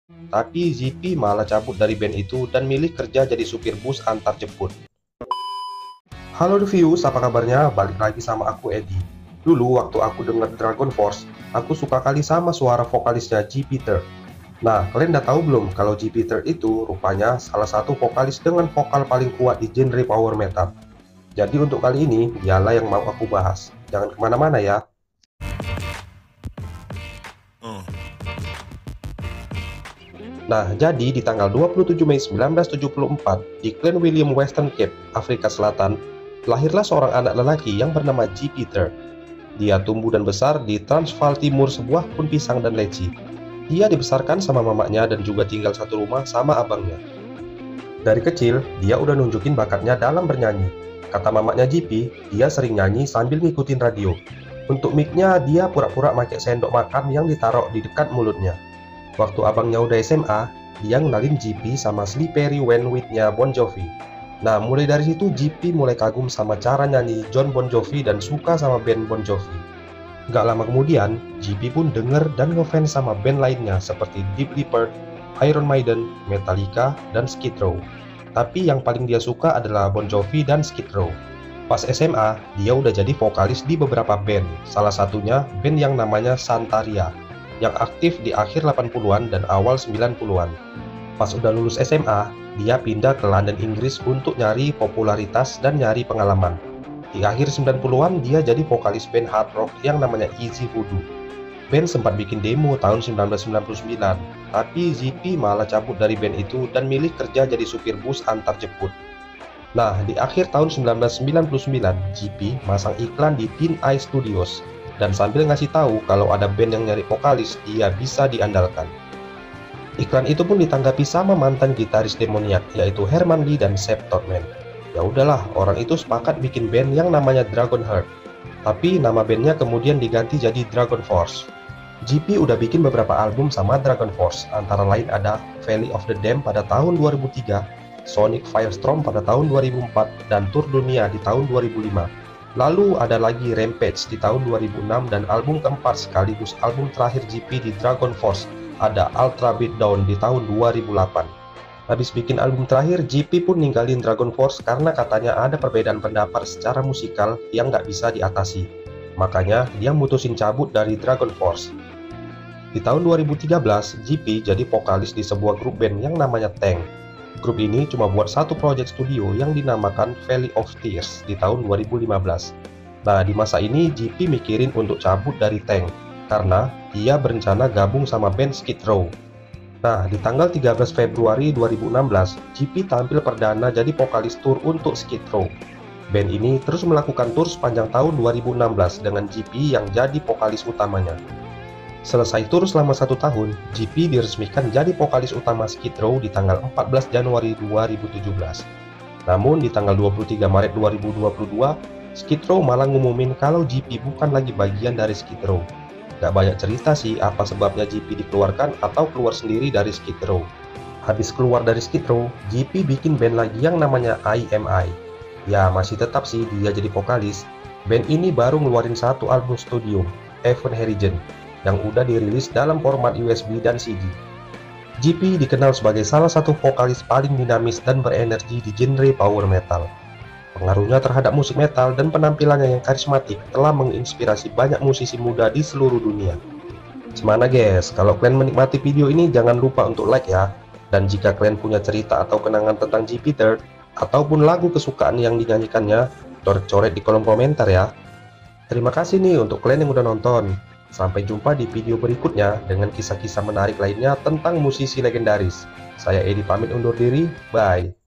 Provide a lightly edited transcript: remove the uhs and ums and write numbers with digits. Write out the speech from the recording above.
Tapi ZP malah cabut dari band itu dan milih kerja jadi supir bus antar jemput. Halo Devius, apa kabarnya? Balik lagi sama aku Edi. Dulu waktu aku denger Dragon Force, aku suka kali sama suara vokalisnya Jupiter. Nah, kalian udah tahu belum kalau Jupiter itu rupanya salah satu vokalis dengan vokal paling kuat di genre power metal. Jadi untuk kali ini, dialah yang mau aku bahas. Jangan kemana-mana ya. Nah, jadi di tanggal 27 Mei 1974, di Glen William Western Cape, Afrika Selatan, lahirlah seorang anak lelaki yang bernama Jupiter. Dia tumbuh dan besar di Transvaal Timur, sebuah kebun pisang dan leci. Dia dibesarkan sama mamanya dan juga tinggal satu rumah sama abangnya. Dari kecil, dia udah nunjukin bakatnya dalam bernyanyi. Kata mamanya JP, dia sering nyanyi sambil ngikutin radio. Untuk mic-nya, dia pura-pura pakai sendok makan yang ditaruh di dekat mulutnya. Waktu abangnya udah SMA, dia ngenalin JP sama Slippery When With-nya Bon Jovi. Nah, mulai dari situ JP mulai kagum sama cara nyanyi John Bon Jovi dan suka sama band Bon Jovi. Gak lama kemudian, JP pun denger dan ngefans sama band lainnya seperti Deep Leppard, Iron Maiden, Metallica, dan Skid Row. Tapi yang paling dia suka adalah Bon Jovi dan Skid Row. Pas SMA, dia udah jadi vokalis di beberapa band, salah satunya band yang namanya Santaria, yang aktif di akhir 80-an dan awal 90-an. Pas udah lulus SMA, dia pindah ke London, Inggris untuk nyari popularitas dan nyari pengalaman. Di akhir 90-an, dia jadi vokalis band hard rock yang namanya Easy Voodoo. Band sempat bikin demo tahun 1999, tapi ZP malah cabut dari band itu dan milih kerja jadi supir bus antar jemput. Nah, di akhir tahun 1999, JP masang iklan di Tin Eye Studios dan sambil ngasih tahu kalau ada band yang nyari vokalis, dia bisa diandalkan. Iklan itu pun ditanggapi sama mantan gitaris Demoniac, yaitu Herman Lee dan Seb Todman. Ya udahlah, orang itu sepakat bikin band yang namanya Dragonheart. Tapi nama bandnya kemudian diganti jadi Dragon Force. JP udah bikin beberapa album sama Dragon Force, antara lain ada Valley of the Damned pada tahun 2003, Sonic Firestorm pada tahun 2004, dan Tour Dunia di tahun 2005. Lalu ada lagi Rampage di tahun 2006 dan album keempat sekaligus album terakhir JP di Dragon Force, ada Ultra Beatdown di tahun 2008. Habis bikin album terakhir, JP pun ninggalin Dragon Force karena katanya ada perbedaan pendapat secara musikal yang nggak bisa diatasi. Makanya dia mutusin cabut dari Dragon Force. Di tahun 2013, JP jadi vokalis di sebuah grup band yang namanya Tank. Grup ini cuma buat satu project studio yang dinamakan Valley of Tears di tahun 2015. Nah, di masa ini JP mikirin untuk cabut dari Tank karena dia berencana gabung sama band Skid Row. Nah, di tanggal 13 Februari 2016, JP tampil perdana jadi vokalis tour untuk Skid Row. Band ini terus melakukan tour sepanjang tahun 2016 dengan JP yang jadi vokalis utamanya. Selesai tur selama 1 tahun, JP diresmikan jadi vokalis utama Skid Row di tanggal 14 Januari 2017. Namun di tanggal 23 Maret 2022, Skid Row malah ngumumin kalau JP bukan lagi bagian dari Skid Row. Gak banyak cerita sih apa sebabnya JP dikeluarkan atau keluar sendiri dari Skid Row. Habis keluar dari Skid Row, JP bikin band lagi yang namanya IMI. Ya masih tetap sih dia jadi vokalis. Band ini baru ngeluarin satu album studio, Event Horizon, yang udah dirilis dalam format USB dan CD. JP dikenal sebagai salah satu vokalis paling dinamis dan berenergi di genre power metal. Pengaruhnya terhadap musik metal dan penampilannya yang karismatik telah menginspirasi banyak musisi muda di seluruh dunia. Gimana guys, kalau kalian menikmati video ini jangan lupa untuk like ya. Dan jika kalian punya cerita atau kenangan tentang Jupiter ataupun lagu kesukaan yang dinyanyikannya, coret-coret di kolom komentar ya. Terima kasih nih untuk kalian yang udah nonton. Sampai jumpa di video berikutnya dengan kisah-kisah menarik lainnya tentang musisi legendaris. Saya Edi pamit undur diri, bye.